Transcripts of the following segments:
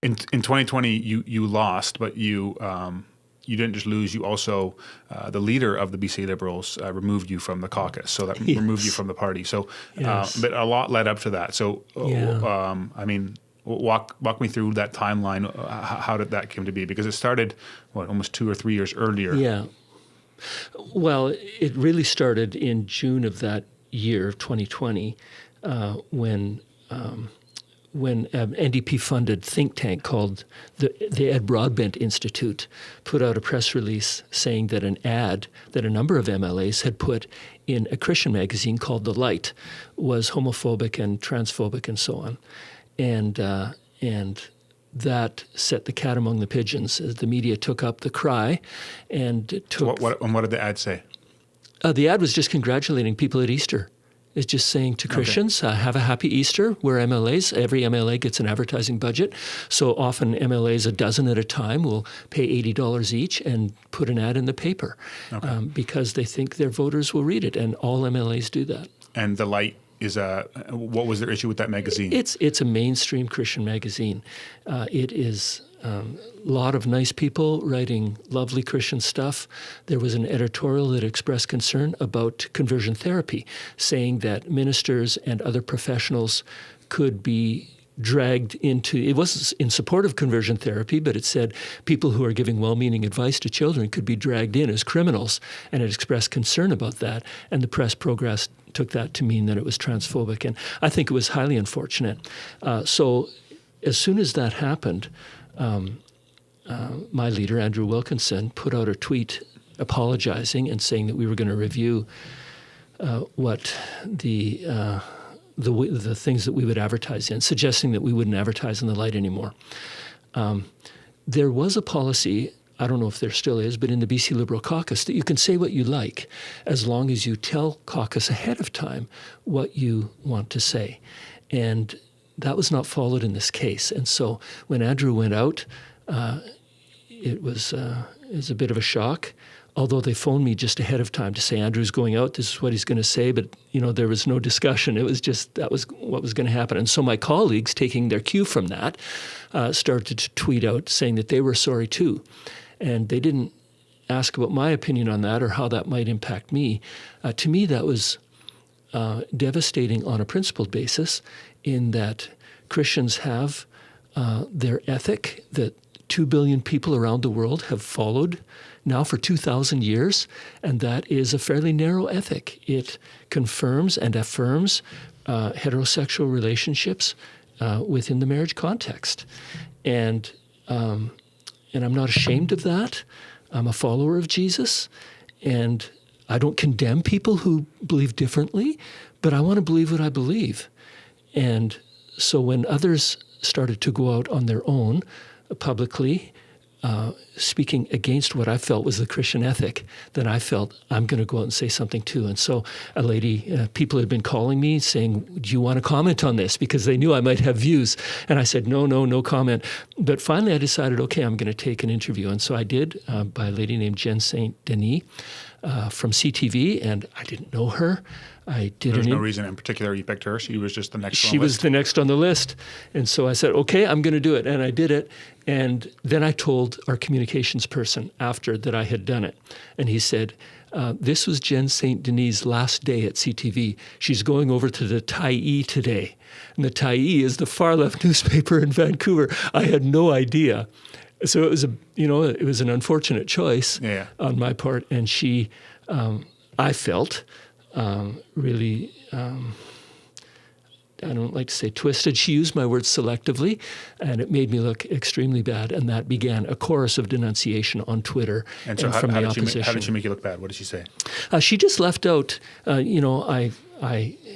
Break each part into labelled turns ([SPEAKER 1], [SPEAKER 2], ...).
[SPEAKER 1] In 2020, you lost, but you didn't just lose. You also the leader of the BC Liberals removed you from the caucus, so that removed you from the party. So, but a lot led up to that. So, I mean, walk me through that timeline. How did that come to be? Because it started almost 2 or 3 years earlier.
[SPEAKER 2] Yeah. Well, it really started in June of that year of 2020 when an NDP-funded think tank called the Ed Broadbent Institute put out a press release saying that an ad that a number of MLAs had put in a Christian magazine called The Light was homophobic and transphobic and so on. And that set the cat among the pigeons as the media took up the cry and took...
[SPEAKER 1] And what did the ad say?
[SPEAKER 2] The ad was just congratulating people at Easter. It's just saying to Christians, have a happy Easter. We're MLAs. Every MLA gets an advertising budget. So often MLAs, a dozen at a time, will pay $80 each and put an ad in the paper because they think their voters will read it. And all MLAs do that.
[SPEAKER 1] And The Light is what was their issue with that magazine?
[SPEAKER 2] It's a mainstream Christian magazine. It is a lot of nice people writing lovely Christian stuff. There was an editorial that expressed concern about conversion therapy, saying that ministers and other professionals could be dragged into, it was in support of conversion therapy, but it said people who are giving well-meaning advice to children could be dragged in as criminals, and it expressed concern about that, and the press progress took that to mean that it was transphobic, and I think it was highly unfortunate. So as soon as that happened, my leader, Andrew Wilkinson, put out a tweet apologizing and saying that we were going to review what the things that we would advertise in, suggesting that we wouldn't advertise in The Light anymore. There was a policy, I don't know if there still is, but in the BC Liberal caucus, that you can say what you like as long as you tell caucus ahead of time what you want to say. And that was not followed in this case. And so when Andrew went out, it was a bit of a shock. Although they phoned me just ahead of time to say, Andrew's going out, this is what he's going to say, but there was no discussion. It was just, that was what was going to happen. And so my colleagues, taking their cue from that, started to tweet out saying that they were sorry too. And they didn't ask about my opinion on that or how that might impact me. To me, that was devastating on a principled basis, in that Christians have their ethic that 2 billion people around the world have followed now for 2,000 years, and that is a fairly narrow ethic. It confirms and affirms heterosexual relationships within the marriage context. And I'm not ashamed of that. I'm a follower of Jesus, and I don't condemn people who believe differently, but I want to believe what I believe. And so when others started to go out on their own publicly, speaking against what I felt was the Christian ethic, then I felt I'm going to go out and say something too. And so a lady, people had been calling me saying, do you want to comment on this? Because they knew I might have views. And I said, no comment. But finally I decided, okay, I'm going to take an interview. And so I did, by a lady named Jen St. Denis from CTV, and I didn't know her.
[SPEAKER 1] There was no reason in particular you picked her. She was just the next on the list.
[SPEAKER 2] She was the next on the list. And so I said, okay, I'm going to do it. And I did it. And then I told our communications person after that I had done it. And he said, this was Jen St. Denis' last day at CTV. She's going over to the Tyee today. And the Tyee is the far-left newspaper in Vancouver. I had no idea. So it was it was an unfortunate choice on my part. And she, I felt, really, I don't like to say twisted. She used my words selectively, and it made me look extremely bad. And that began a chorus of denunciation on Twitter and from the opposition.
[SPEAKER 1] How did she make you look bad? What did she say?
[SPEAKER 2] She just left out, I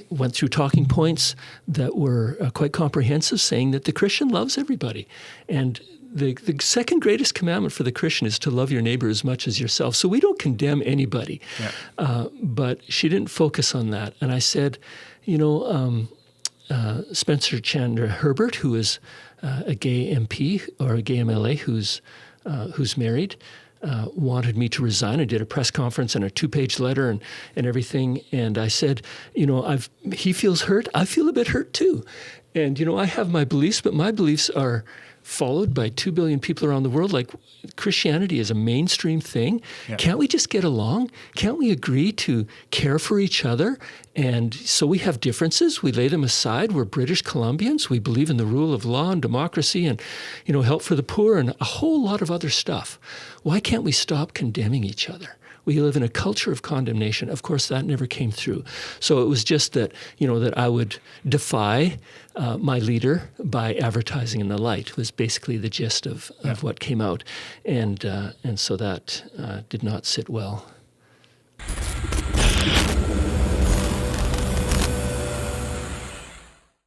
[SPEAKER 2] went through talking points that were quite comprehensive, saying that the Christian loves everybody. And the second greatest commandment for the Christian is to love your neighbor as much as yourself. So we don't condemn anybody. Yeah. But she didn't focus on that. And I said, Spencer Chandler Herbert, who is a gay MP or a gay MLA who's married, wanted me to resign. I did a press conference and a 2-page letter and everything. And I said, he feels hurt. I feel a bit hurt too. And, I have my beliefs, but my beliefs are followed by 2 billion people around the world. Like, Christianity is a mainstream thing.
[SPEAKER 1] Yeah.
[SPEAKER 2] Can't we just get along? Can't we agree to care for each other? And so we have differences. We lay them aside. We're British Columbians. We believe in the rule of law and democracy and, help for the poor and a whole lot of other stuff. Why can't we stop condemning each other? We live in a culture of condemnation. Of course, that never came through. So it was just that, that I would defy my leader by advertising in the light was basically the gist of what came out. And so that did not sit well.